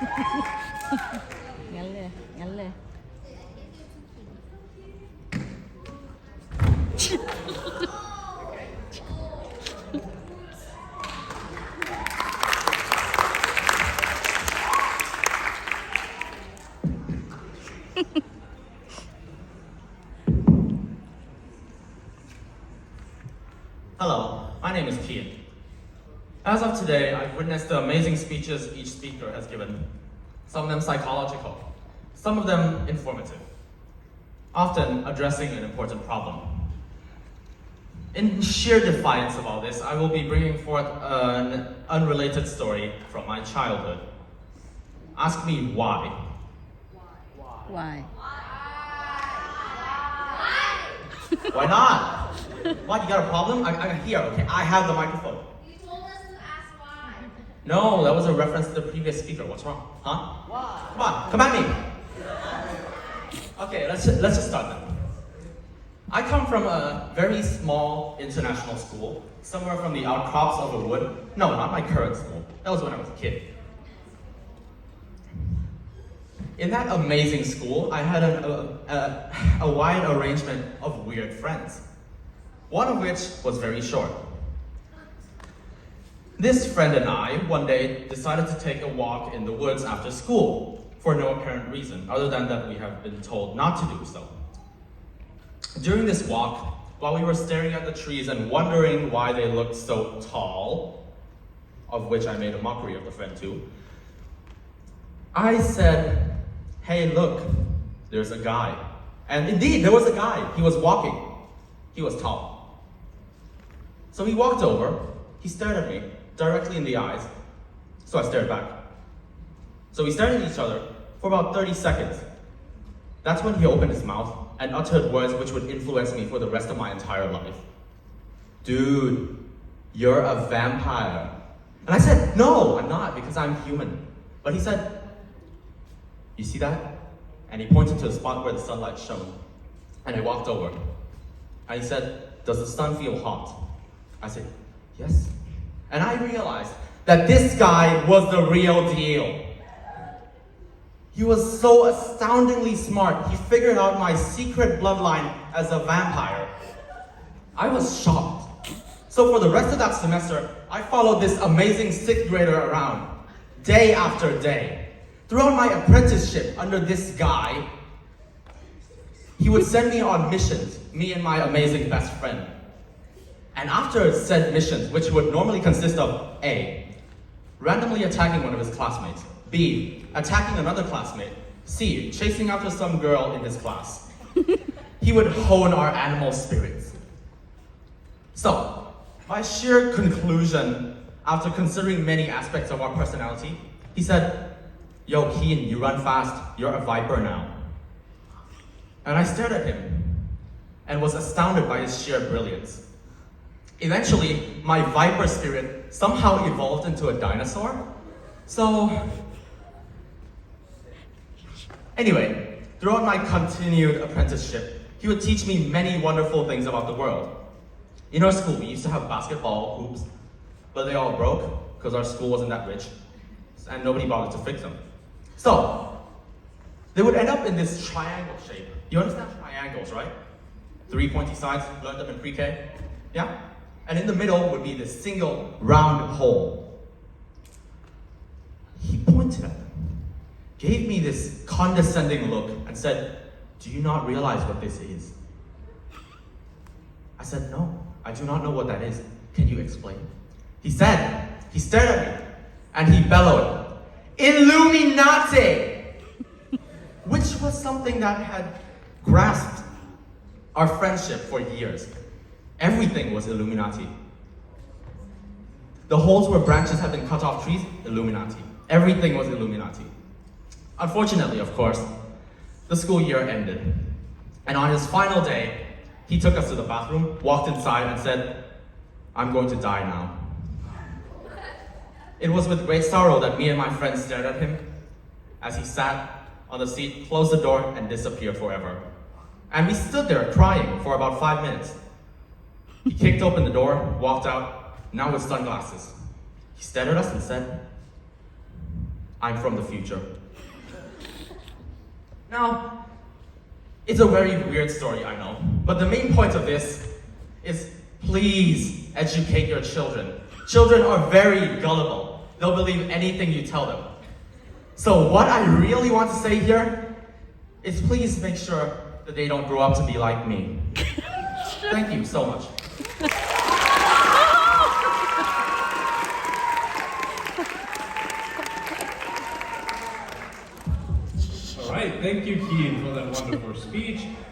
งั้นเลยงั้นเลย Hello, my name is Kian. As of today, I've witnessed the amazing speeches each speaker has given. Some of them psychological, some of them informative, often addressing an important problem. In sheer defiance of all this, I will be bringing forth an unrelated story from my childhood. Ask me why. why Why not? What, you got a problem? I'm here, okay? I have the microphone. You told us to ask why. No, that was a reference to the previous speaker. What's wrong? Huh? Why? Come on, come at me. Okay, let's just start then. I come from a very small international school, somewhere from the outcrops of a wood. No, not my current school. That was when I was a kid. In that amazing school, I had a wide arrangement of weird friends, one of which was very short. This friend and I, one day, decided to take a walk in the woods after school, for no apparent reason, other than that we have been told not to do so. During this walk, while we were staring at the trees and wondering why they looked so tall, of which I made a mockery of the friend too, I said, "Hey, look, there's a guy." And indeed, there was a guy. He was walking. He was tall. So he walked over, he stared at me directly in the eyes, so I stared back. So we stared at each other for about 30 seconds. That's when he opened his mouth and uttered words which would influence me for the rest of my entire life. "Dude, you're a vampire." And I said, "No, I'm not, because I'm human." But he said, "You see that?" And he pointed to the spot where the sunlight shone. And I walked over. And he said, "Does the sun feel hot?" I said, "Yes." And I realized that this guy was the real deal. He was so astoundingly smart, he figured out my secret bloodline as a vampire. I was shocked. So for the rest of that semester, I followed this amazing sixth grader around, day after day. Throughout my apprenticeship under this guy, he would send me on missions, me and my amazing best friend. And after said missions, which would normally consist of A, randomly attacking one of his classmates, B, attacking another classmate, C, chasing after some girl in his class, he would hone our animal spirits. So, by sheer conclusion, after considering many aspects of our personality, he said, "Yo, Keen, you run fast. You're a viper now." And I stared at him and was astounded by his sheer brilliance. Eventually, my viper spirit somehow evolved into a dinosaur. So, anyway, throughout my continued apprenticeship, he would teach me many wonderful things about the world. In our school, we used to have basketball hoops, but they all broke because our school wasn't that rich, and nobody bothered to fix them. So, they would end up in this triangle shape. You understand triangles, right? 3 pointy sides, learned them in pre-K. Yeah? And in the middle would be this single round hole. He pointed at them, gave me this condescending look, and said, "Do you not realize what this is?" I said, "No, I do not know what that is. Can you explain?" He stared at me, and he bellowed, "Illuminati!" Which was something that had grasped our friendship for years. Everything was Illuminati. The holes where branches had been cut off trees, Illuminati. Everything was Illuminati. Unfortunately, of course, the school year ended. And on his final day, he took us to the bathroom, walked inside, and said, "I'm going to die now." It was with great sorrow that me and my friends stared at him as he sat on the seat, closed the door, and disappeared forever. And we stood there crying for about 5 minutes. He kicked open the door, walked out, now with sunglasses. He stared at us and said, I'm from the future. Now, it's a very weird story, I know, but the main point of this is please educate your children. Children are very gullible. They'll believe anything you tell them. So what I really want to say here is please make sure that they don't grow up to be like me. Thank you so much. All right, thank you, Keen, for that wonderful speech. Now